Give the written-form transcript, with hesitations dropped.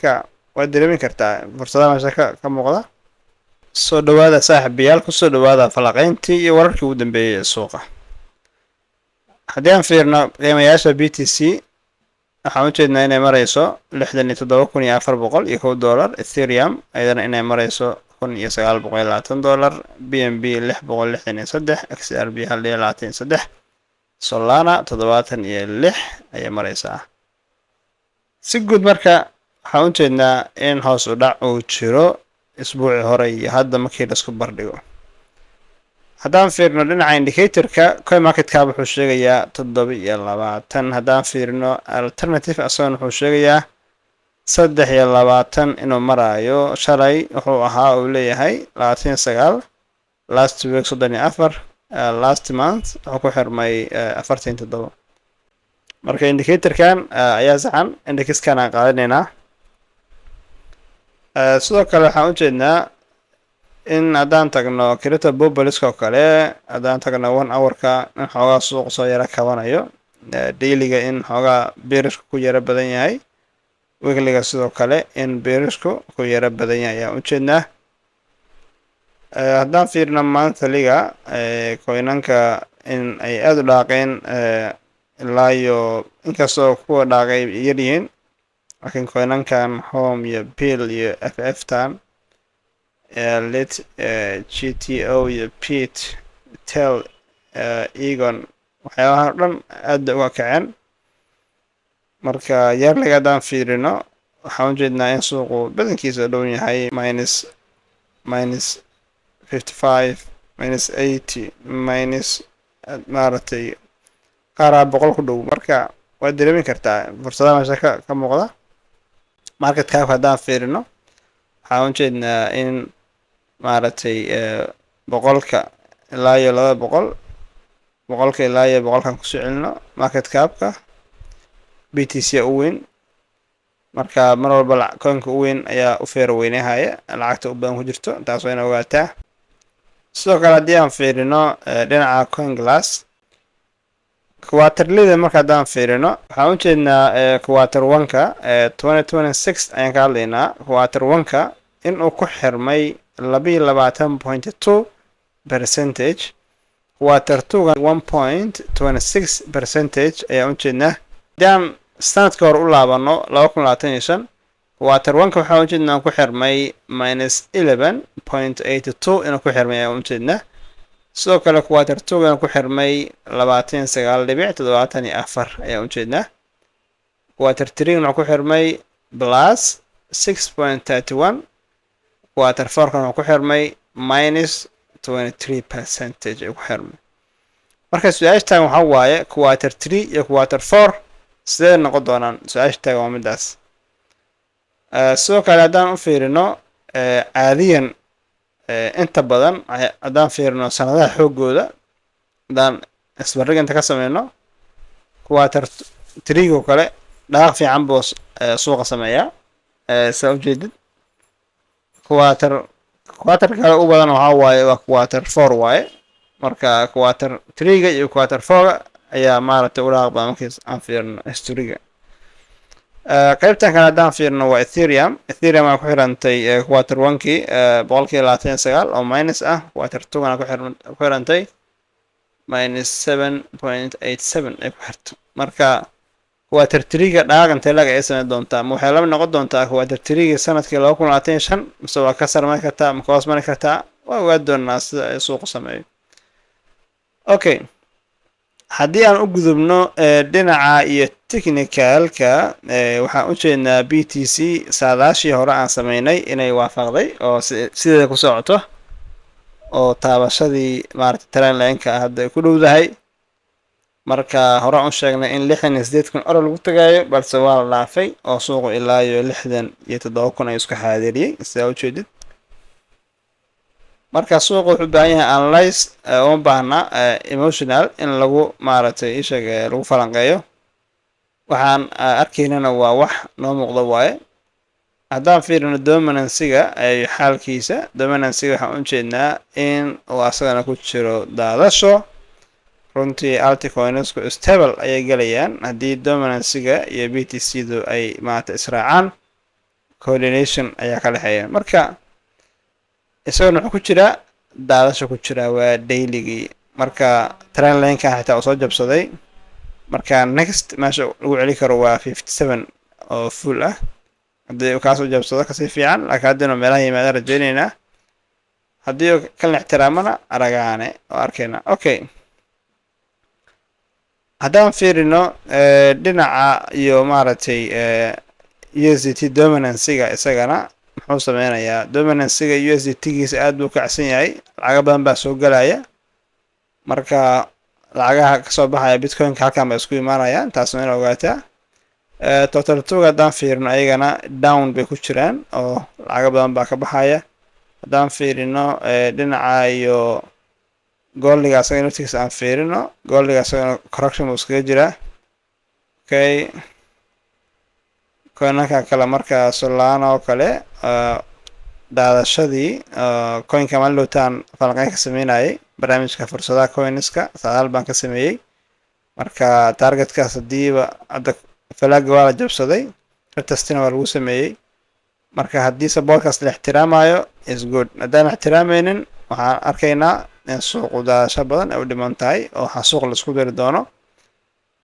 marka waad dareemi kartaa fursadaha meesha ka muuqda. soo dhawaada saaxiibayaal, ku soo dhawaada falaqayntii iyo wararkii ugu dambeeyay ee suuqa. haddii aan fiirno qiimayaasha BTC waxaan u jeednaa inay marayso $67,401 Ethereum ayadana inay marayso $1,920 BNB $663 XRP $123 Solana $76 ayay maraysaa. si guud marka waxaan u jeednaa in hoos u dhac uu jiro isbuuci hore iyo hadda markii la isku bardhigo. haddaan fiirno dhinaca indicatorka CoinMarketCap wuxuu sheegayaa 720. haddaan fiirno alternative asagana wuxuu sheegayaa 320 inuu maraayo. shalay wuxuu ahaa uu leeyahay 29, last week 34, last month wuxuu ku xirmay 47. marka indicatorkan ayaa saxan. indexkan aan qaadanaynaa. sidoo kale waxaan u jeednaa in haddaan tagno crypto bubbliska oo kale, haddaan tagno 1 hour-ka in xoogaa suuq soo yara kabanayo, daily-ga in xoogaa beerishku ku yara badan yahay, weekly-ga sidoo kale in beerishku ku yara badan yahay ayaan u jeednaa. haddaan fiirno monthly-ga coinanka in ay aad u dhaaqeen ilaa iyo inkastoo kuwa dhaaqay yar yihiin, laakiin coinankan home iyo bill iyo FF-tan lit GTO iyo pit tel egon waxyaabaha dhan aad uga kaceen. marka yearliga haddaan fiirino waxaan u jeednaa in suuqu badankiisa dhow yahay -55, -80, maaragtay qaaraa 100 ku dhow. marka waad dareemi kartaa fursadaha meesha ka muuqda. market cap haddaan fiirino waxaan u jeednaa in maaragtay 100 ilaa iyo 200, 100 ilaa iyo 100 kusoo celino market capka. BTC u weyn, marka mar walba coinka u weyn ayaa u feero weynahaya lacagta u badan ku jirto, taas waa inaad ogaataa. sidoo kale haddii aan fiirino dhinaca CoinGlass quarterlyda marka haddaan fiirino waxaan u jeednaa quarter 1ka 2026 ayaan ka hadlaynaa. quarter 1ka inuu ku xirmay 22.2%, quarter 2ga 1.26% ayaan u jeednaa. haddaan sanadka hore u laabano 2025 quarter 1ka waxaan u jeednaa ku xirmay -11.82 inuu ku xirmay ayaan u jeednaa. sidoo kale quarter 2ga ku xirmay 29.74 ayaan u jeednaa. quarter 3 wuxuu ku xirmay +6.31, quarter 4 wuxuu ku xirmay -23% ay ku xirmay. marka su-aashtan waxa waaye quarter 3 iyo quarter 4 sidee noqon doonaan? su-aashtan waa midaas. sidoo kale haddaan u fiirino caadiyan inta badan haddaan fiirino sanadaha xoogooda, haddaan isbarbardhig inta ka sameyno quarter 3 oo kale dhaaq fiican buu suuqa sameeyaa saa u jeedid. quarter kale u badan waxaa waaye waa quarter 4 waaye. marka quarter 3ga iyo quarter 4ga ayaa maaragtay u dhaaq badan markii aan fiirino historyga. qaybtan kale haddaan fiirno waa Ethereum aa ku xirantay quarter 1kii 29% oo minus ah. quarter 2gana ku xirantay -7.87 ay ku xirto. marka quarter 3ga dhaaqantay laga ay sameyn doontaa, ma waxay la noqon doontaa quarter 3ga sanadkii 2025 mise waa ka sarmay kartaa ma ka hoos mari kartaa? waa ogaan doonaa sida ay suuqu sameeyo. okay, haddii aan u gudubno dhinaca iyo technicalka waxaan u jeednaa BTC saadaashii hore aan sameynay inay waafaqday oo sideeda ku socoto, oo taabashadii maaragtay trend line-ka hadda ay ku dhowdahay. marka hore aan u sheegnay in 68,000 oro lagu tagaayo, balse waa la dhaafay oo suuqu ilaa iyo 67,000 ay isku xaadiriyay sidaa u jeedid. marka suuqa wuxuu u baahan yahay analyze uma baahna emotional in lagu maaragtay lagu falanqeeyo. waxaan arkaynana waa wax noo muuqda waaye. haddaan fiirino dominancy-ga xaalkiisa, dominancy-ga waxaan u jeednaa in uu asagana ku jiro daadasho. runtii altcoinsku stable ayay gelayaan haddii dominancy-ga iyo BTC-du ay maaragtay israacaan. coordination ayaa ka dhexeeya. Marka isaguna wuxuu ku jiraa daadasha ku jira waa dailygii. Marka trend line-ka xitaa uu soo jabsaday. Marka next meesha lagu celi karo waa 57 oo full ah haddii uu kaasoo jabsado kasii fiican, laakiin haddii meelaha yimaada rajaynaynaa haddii uu kala ixtiraamana aragaane oo arkayna. Okay, haddaan fiirino dhinaca iyo maaragtay USDT dominance-ga isagana muxuu sameynayaa. Dominance-ga USDT-giisa aad buu kacsan yahay, lacaga badan baa soo galaya. Marka lacagaha kasoo baxaya bitcoin-ka halkan bay isku imaanayaan, taasna in ogaataa. Total toga haddaan fiirino ayagana down bay ku jiraan oo lacaga badan baa ka baxaya. Haddaan fiirino dhinaca iyo gooldiga asaga naftigiisa aan fiirino, gooldiga asagana correction buu iskaga jiraa. Okay, coinanka kale marka Solana oo kale daadashadii coinka malootaan falanqeyn ka sameynayay barnaamijka fursadaha coinska sadaal baan ka sameeyey. Marka targetkaas hadiiba hadda flag waa la jabsaday, retestina waa lagu sameeyey. Marka haddii supportkaas la ixtiraamayo is good, haddaan ixtiraamaynin waxaan arkaynaa in suuqu daadasho badan ay u dhiman tahay oo waxaa suuq la isku dari doono.